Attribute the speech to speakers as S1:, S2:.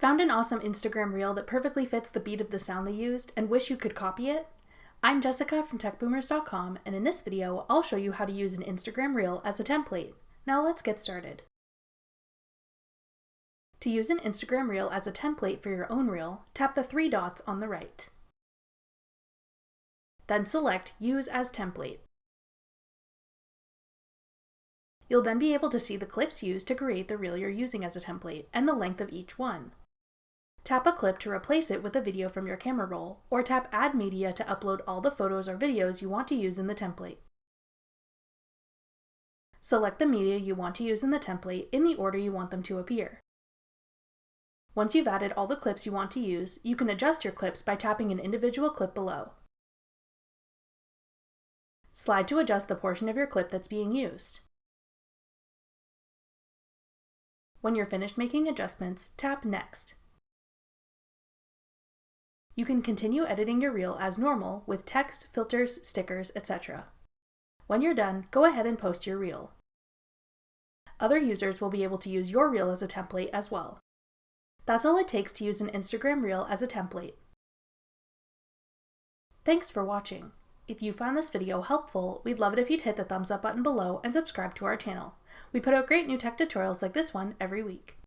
S1: Found an awesome Instagram reel that perfectly fits the beat of the sound they used and wish you could copy it? I'm Jessica from techboomers.com, and in this video, I'll show you how to use an Instagram reel as a template. Now let's get started. To use an Instagram reel as a template for your own reel, tap the three dots on the right. Then select Use as Template. You'll then be able to see the clips used to create the reel you're using as a template and the length of each one. Tap a clip to replace it with a video from your camera roll, or tap Add Media to upload all the photos or videos you want to use in the template. Select the media you want to use in the template in the order you want them to appear. Once you've added all the clips you want to use, you can adjust your clips by tapping an individual clip below. Slide to adjust the portion of your clip that's being used. When you're finished making adjustments, tap Next. You can continue editing your reel as normal with text, filters, stickers, etc. When you're done, go ahead and post your reel. Other users will be able to use your reel as a template as well. That's all it takes to use an Instagram reel as a template. Thanks for watching. If you found this video helpful, we'd love it if you'd hit the thumbs up button below and subscribe to our channel. We put out great new tech tutorials like this one every week.